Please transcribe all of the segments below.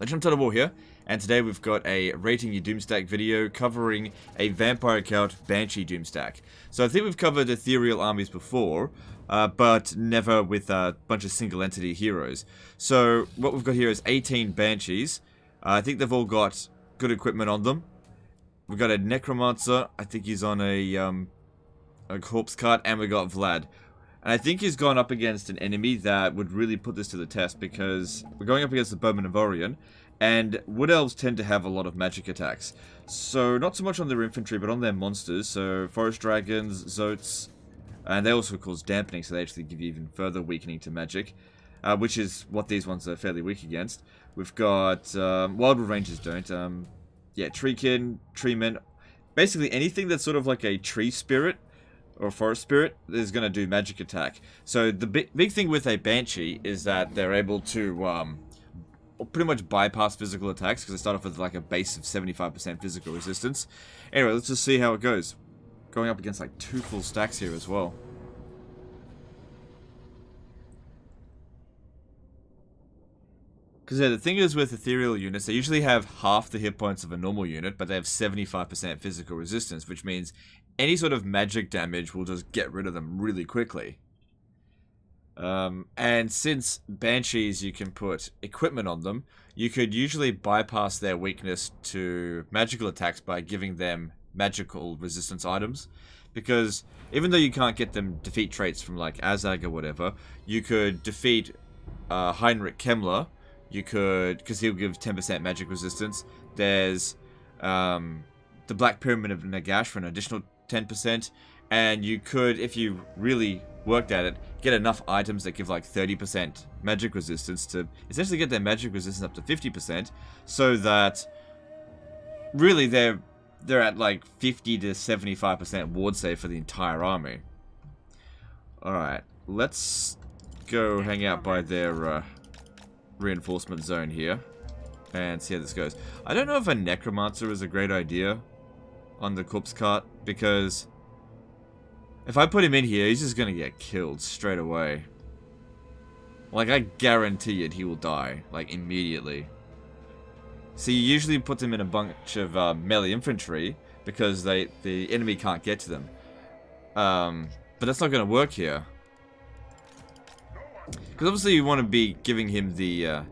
Legend of War here, and today we've got a Rating Your Doomstack video covering a vampire account Banshee Doomstack. So I think we've covered ethereal armies before, but never with a bunch of single entity heroes. So what we've got here is 18 Banshees. I think they've all got good equipment on them. We've got a Necromancer, I think he's on a corpse cart, and we got Vlad. And I think he's gone up against an enemy that would really put this to the test, because we're going up against the Bowman of Orion, and Wood Elves tend to have a lot of magic attacks. So, not so much on their infantry, but on their monsters. So, Forest Dragons, Zotes, and they also cause dampening, so they actually give you even further weakening to magic, which is what these ones are fairly weak against. We've got, Wildwood Rangers don't, yeah, Treekin, Treemen, basically anything that's sort of like a tree spirit, or forest spirit, is going to do magic attack. So the big thing with a Banshee is that they're able to pretty much bypass physical attacks, because they start off with like a base of 75% physical resistance. Anyway, let's just see how it goes. Going up against like 2 full stacks here as well. Because yeah, the thing is with ethereal units, they usually have half the hit points of a normal unit, but they have 75% physical resistance, which means any sort of magic damage will just get rid of them really quickly. And since Banshees, you can put equipment on them, you could usually bypass their weakness to magical attacks by giving them magical resistance items. Because even though you can't get them defeat traits from like Azag or whatever, you could defeat Heinrich Kemmler. You could, because he'll give 10% magic resistance. There's the Black Pyramid of Nagash for an additional 10%, and you could, if you really worked at it, get enough items that give like 30% magic resistance to essentially get their magic resistance up to 50%, so that really they're at like 50 to 75% ward save for the entire army. Alright, let's go hang out by their reinforcement zone here and see how this goes. I don't know if a Necromancer is a great idea on the corpse cart, because if I put him in here, he's just gonna get killed straight away. Like, I guarantee it, he will die, like, immediately. So you usually put them in a bunch of melee infantry, because the enemy can't get to them. But that's not gonna work here. Because obviously you want to be giving him the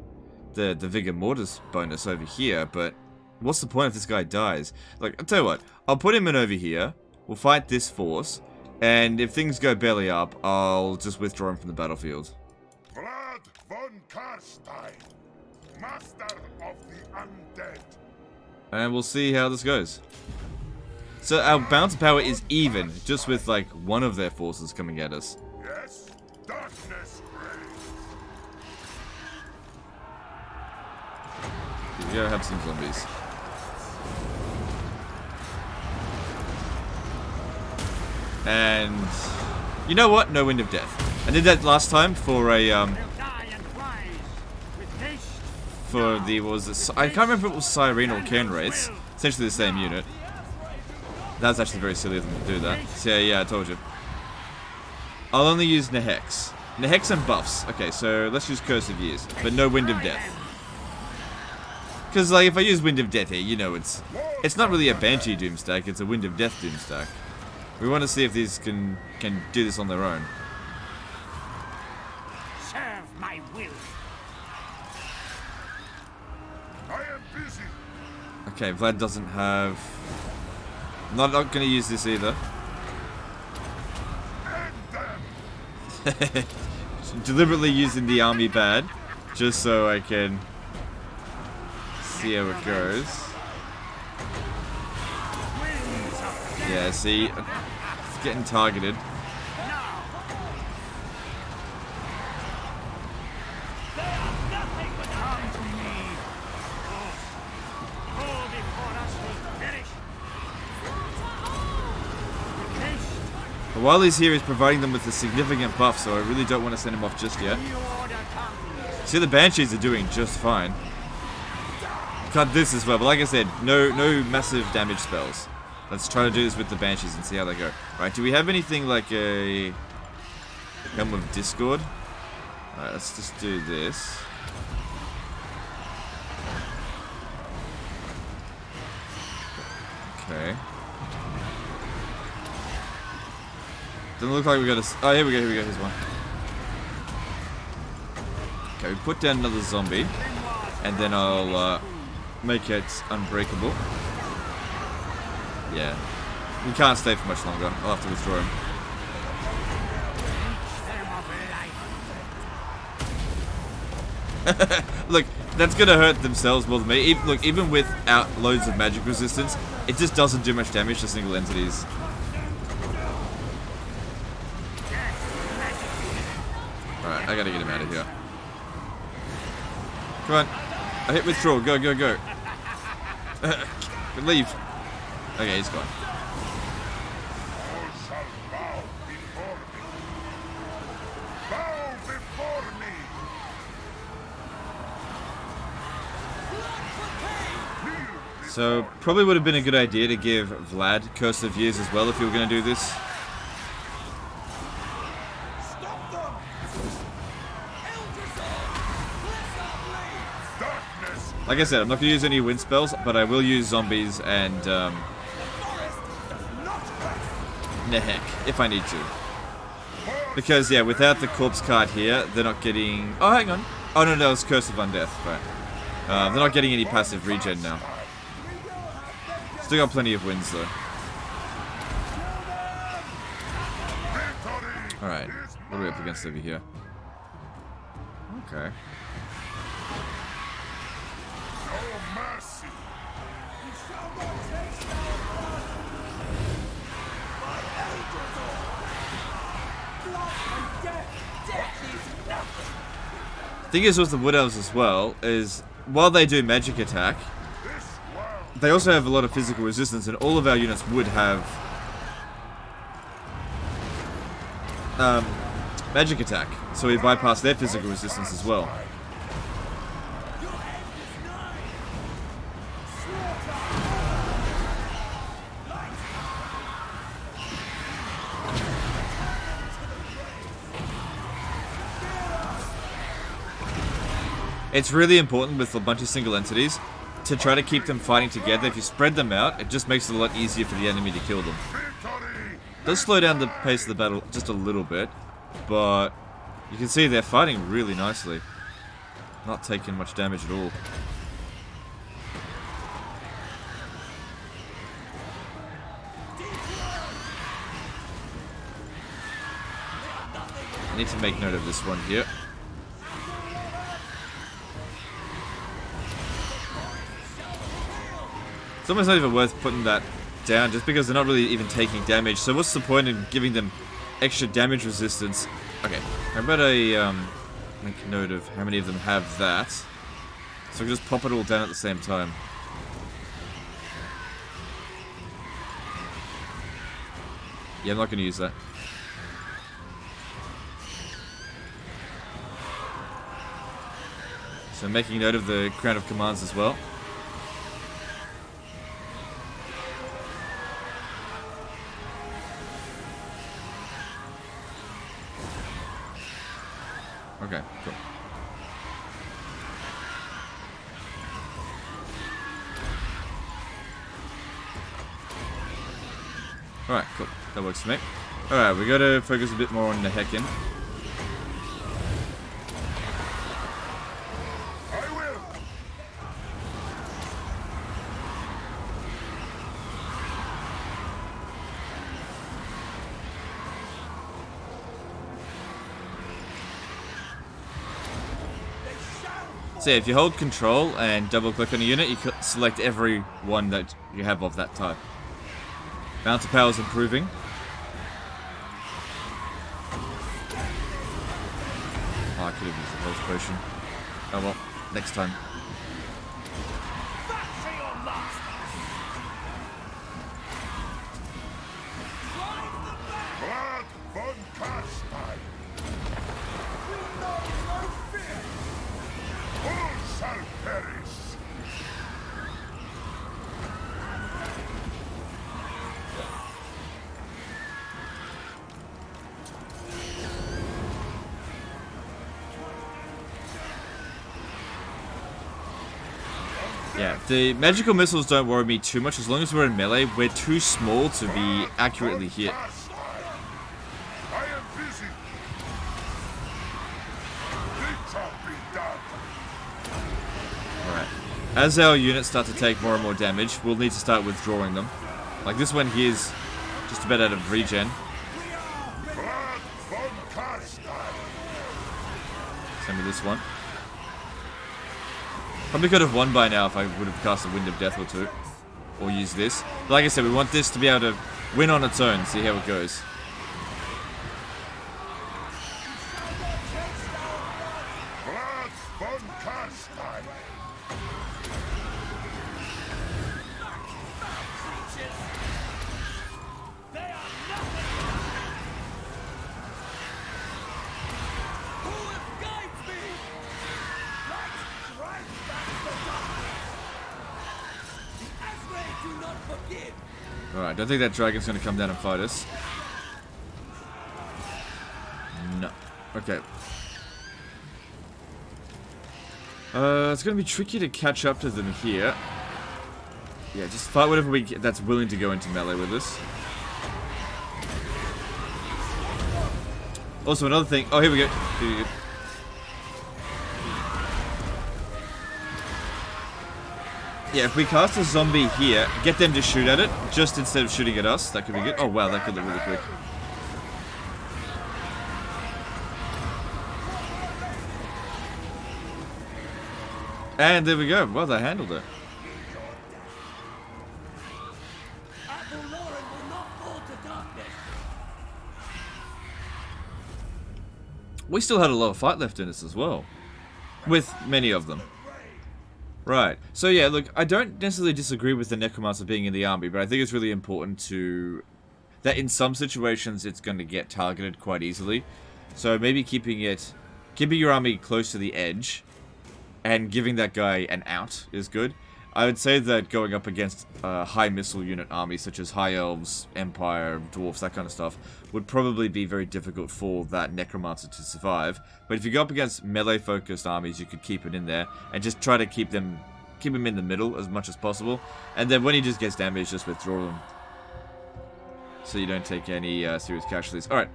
Vigor Mortis bonus over here, but what's the point if this guy dies? Like, I'll tell you what, I'll put him in over here, we'll fight this force, and if things go belly up, I'll just withdraw him from the battlefield. Vlad von Karstein, master of the undead. And we'll see how this goes. So our bounce power is even, just with like one of their forces coming at us. Yes, darkness reigns. Here we go, have some zombies. And you know what? No Wind of Death. I did that last time for a for the, what was it? I can't remember if it was Siren or Cairn Wraiths. Essentially the same unit. That was actually very silly of them to do that. So yeah, I told you. I'll only use Nehex. Nehex and buffs. Okay, so let's use Curse of Years, but no Wind of Death. Because like if I use Wind of Death here, you know it's not really a Banshee Doomstack, it's a Wind of Death Doomstack. We want to see if these can do this on their own. Serve my will. I am busy. Okay, Vlad doesn't have... Not going to use this either. End them. Deliberately using the army bad, just so I can see how it goes. Yeah, see, it's getting targeted. But while he's here, he's providing them with a significant buff, so I really don't want to send him off just yet. See, the Banshees are doing just fine. Cut this as well, but like I said, no massive damage spells. Let's try to do this with the Banshees and see how they go. Right, do we have anything like a Helm of Discord? Alright, let's just do this. Okay. Doesn't look like we got a... Oh, here we go, here's one. Okay, we put down another zombie. And then I'll make it unbreakable. Yeah. We can't stay for much longer. I'll have to withdraw him. Look, that's gonna hurt themselves more than me. Look, even without loads of magic resistance, it just doesn't do much damage to single entities. Alright, I gotta get him out of here. Come on. I hit withdraw. Go, go, go. Leave. Okay, he's gone. All shall bow before me. Bow before me. So, probably would have been a good idea to give Vlad Curse of Years as well if you were going to do this. Like I said, I'm not going to use any wind spells, but I will use zombies and Nehek if I need to. Because, yeah, without the corpse card here, they're not getting... Oh, hang on. Oh, no, that was Curse of Undeath. Right. They're not getting any passive regen now. Still got plenty of wins, though. Alright. What are we up against over here? Okay. The thing is with the Wood Elves as well, is while they do magic attack, they also have a lot of physical resistance, and all of our units would have magic attack, so we bypass their physical resistance as well. It's really important with a bunch of single entities to try to keep them fighting together. If you spread them out, it just makes it a lot easier for the enemy to kill them. It does slow down the pace of the battle just a little bit, but you can see they're fighting really nicely. Not taking much damage at all. I need to make note of this one here. It's almost not even worth putting that down just because they're not really even taking damage. So what's the point in giving them extra damage resistance? Okay, how about I make note of how many of them have that. So I can just pop it all down at the same time. Yeah, I'm not going to use that. So I'm making note of the Crown of Commands as well. Okay, cool. Alright, cool. That works for me. Alright, we gotta focus a bit more on the Heckin. I will. So yeah, if you hold control and double click on a unit, you can select every one that you have of that type. Bouncer power is improving. Oh, I could have used the health potion. Oh well, next time. Vlad von Karstein. All shall perish. Yeah, the magical missiles don't worry me too much as long as we're in melee. We're too small to be accurately hit. I am busy. Things have been done. Alright. As our units start to take more and more damage, we'll need to start withdrawing them. Like this one here is just about out of regen. Blood von Karstein. Same with this one. Probably could have won by now if I would have cast a Wind of Death or two. Or used this. But like I said, we want this to be able to win on its own, see how it goes. Blood von Karstein. Alright, don't think that dragon's gonna come down and fight us. No. Okay. It's gonna be tricky to catch up to them here. Yeah, just fight whatever we get that's willing to go into melee with us. Also, another thing. Oh, here we go. Here we go. Yeah, if we cast a zombie here, get them to shoot at it, just instead of shooting at us, that could be good. Oh wow, that could look really quick. And there we go. Well, they handled it. We still had a lot of fight left in us as well. With many of them. Right. So yeah, look, I don't necessarily disagree with the Necromancer being in the army, but I think it's really important to... that in some situations it's going to get targeted quite easily. So maybe keeping your army close to the edge and giving that guy an out is good. I would say that going up against high missile unit armies such as High Elves, Empire, Dwarfs, that kind of stuff would probably be very difficult for that Necromancer to survive. But if you go up against melee-focused armies, you could keep it in there and just try to keep him in the middle as much as possible. And then when he just gets damaged, just withdraw him, so you don't take any serious casualties. All right,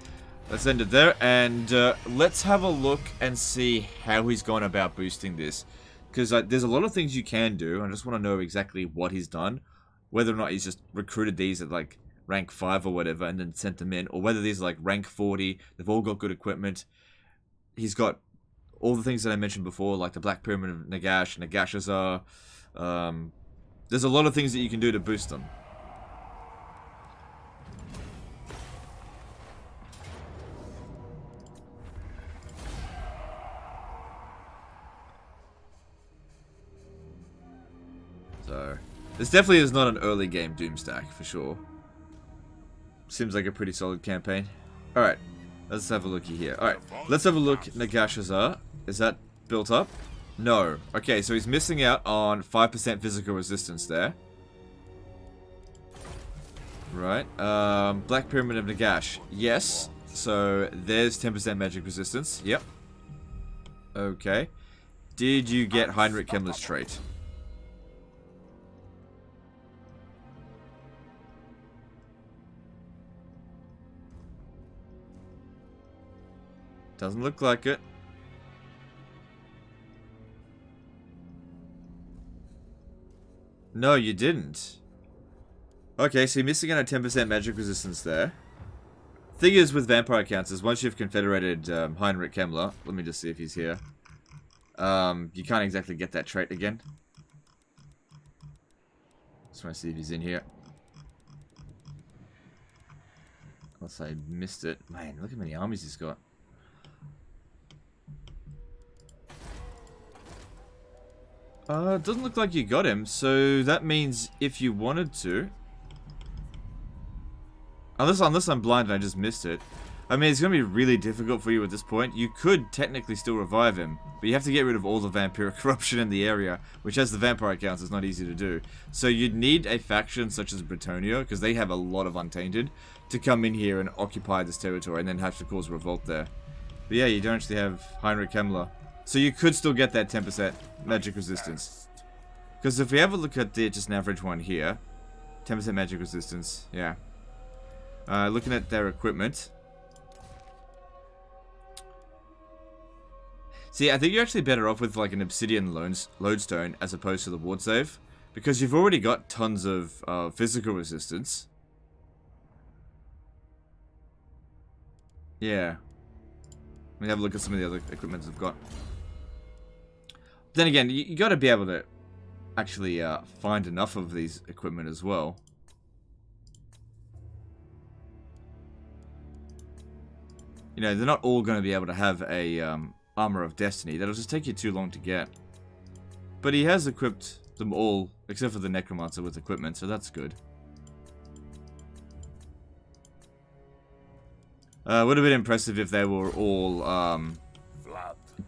let's end it there, and let's have a look and see how he's gone about boosting this. Because there's a lot of things you can do. I just want to know exactly what he's done. Whether or not he's just recruited these at like rank 5 or whatever and then sent them in. Or whether these are like rank 40. They've all got good equipment. He's got all the things that I mentioned before. Like the Black Pyramid of Nagash, Nagashazar. There's a lot of things that you can do to boost them. So, this definitely is not an early game Doomstack, for sure. Seems like a pretty solid campaign. Alright, let's have a looky here. Alright, let's have a look at Nagashazar. Is that built up? No. Okay, so he's missing out on 5% physical resistance there. Right. Black Pyramid of Nagash. Yes. So, there's 10% magic resistance. Yep. Okay. Did you get Heinrich Kemmler's trait? Doesn't look like it. No, you didn't. Okay, so you're missing out on 10% magic resistance there. Thing is with vampire counts is once you've confederated Heinrich Kemmler, let me just see if he's here. You can't exactly get that trait again. Just want to see if he's in here. Unless I missed it. Man, look how many armies he's got. It doesn't look like you got him, so that means if you wanted to... Unless I'm blind and I just missed it. I mean, it's going to be really difficult for you at this point. You could technically still revive him, but you have to get rid of all the vampiric corruption in the area, which as the vampire counts is not easy to do. So you'd need a faction such as Bretonnia, because they have a lot of Untainted, to come in here and occupy this territory and then have to cause revolt there. But yeah, you don't actually have Heinrich Kemmler. So you could still get that 10% magic resistance. Because if we have a look at the just an average one here, 10% magic resistance, yeah. Looking at their equipment. See, I think you're actually better off with like an obsidian lodestone as opposed to the ward save. Because you've already got tons of physical resistance. Yeah. Let me have a look at some of the other equipment I've got. Then again, you got to be able to actually find enough of these equipment as well. You know, they're not all going to be able to have a armor of destiny. That'll just take you too long to get. But he has equipped them all, except for the necromancer, with equipment, so that's good. Would have been impressive if they were all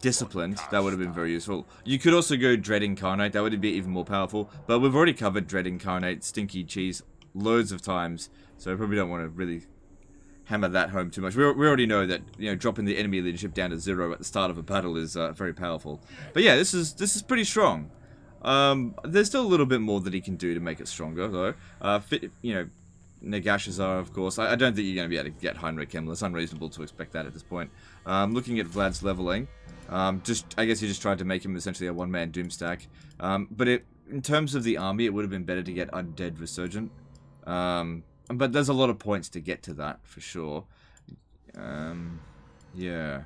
disciplined. That would have been very useful. You could also go Dread Incarnate. That would be even more powerful. But we've already covered Dread Incarnate, Stinky Cheese, loads of times. So I probably don't want to really hammer that home too much. We already know that, you know, dropping the enemy leadership down to 0 at the start of a battle is very powerful. But yeah, this is pretty strong. There's still a little bit more that he can do to make it stronger, though. You know, Nagashazar, of course. I don't think you're going to be able to get Heinrich Himmler. It's unreasonable to expect that at this point. Looking at Vlad's leveling, I guess you just tried to make him essentially a one-man Doomstack. But in terms of the army, it would have been better to get Undead Resurgent. But there's a lot of points to get to that, for sure. Yeah.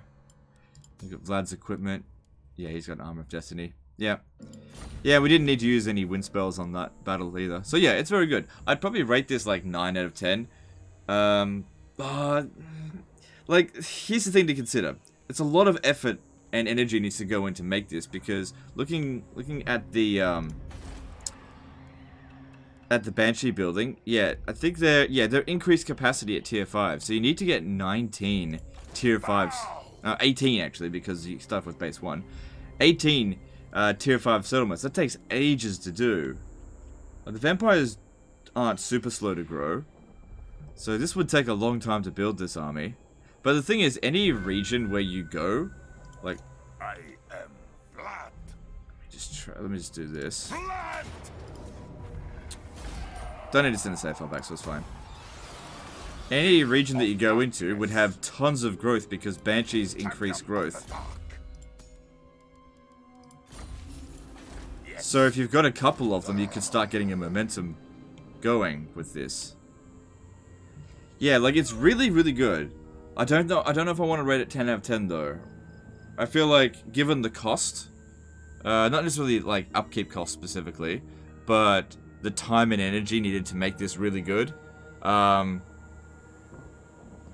Look at Vlad's equipment. Yeah, he's got Armor of Destiny. Yeah. Yeah, we didn't need to use any wind spells on that battle either. So yeah, it's very good. I'd probably rate this like 9 out of 10. Like, here's the thing to consider. It's a lot of effort and energy needs to go in to make this, because looking at the Banshee building, yeah, I think they're increased capacity at tier 5. So you need to get 19 tier 5s. 18 actually, because you start with base 1. 18 tier 5 settlements. That takes ages to do. The vampires aren't super slow to grow, so this would take a long time to build this army. But the thing is, any region where you go, like, I am Vlad. let me just do this. Vlad! Don't need to send the save file back, so it's fine. Any region that you go into would have tons of growth because Banshees increase growth. So if you've got a couple of them, you can start getting a momentum going with this. Yeah, like, it's really, really good. I don't know if I want to rate it 10 out of 10 though. I feel like, given the cost, not necessarily like upkeep cost specifically, but the time and energy needed to make this really good. Like,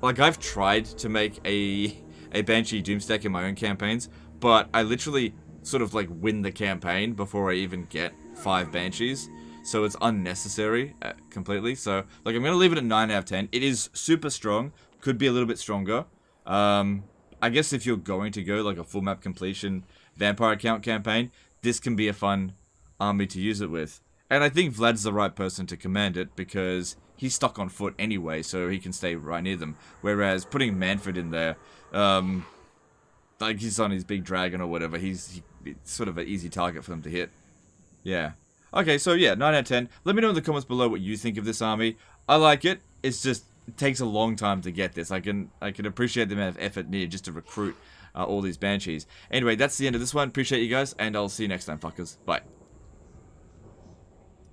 I've tried to make a Banshee Doomstack in my own campaigns, but I literally sort of like win the campaign before I even get 5 Banshees. So it's unnecessary completely. So, like, I'm going to leave it at 9 out of 10. It is super strong. Could be a little bit stronger. I guess if you're going to go like a full map completion vampire account campaign, this can be a fun army to use it with. And I think Vlad's the right person to command it because he's stuck on foot anyway, so he can stay right near them. Whereas putting Manfred in there, like he's on his big dragon or whatever, it's sort of an easy target for them to hit. Yeah. Okay, so yeah, 9 out of 10. Let me know in the comments below what you think of this army. I like it. It's just, it takes a long time to get this. I can appreciate the amount of effort needed just to recruit all these Banshees. Anyway, that's the end of this one. Appreciate you guys, and I'll see you next time, fuckers. Bye.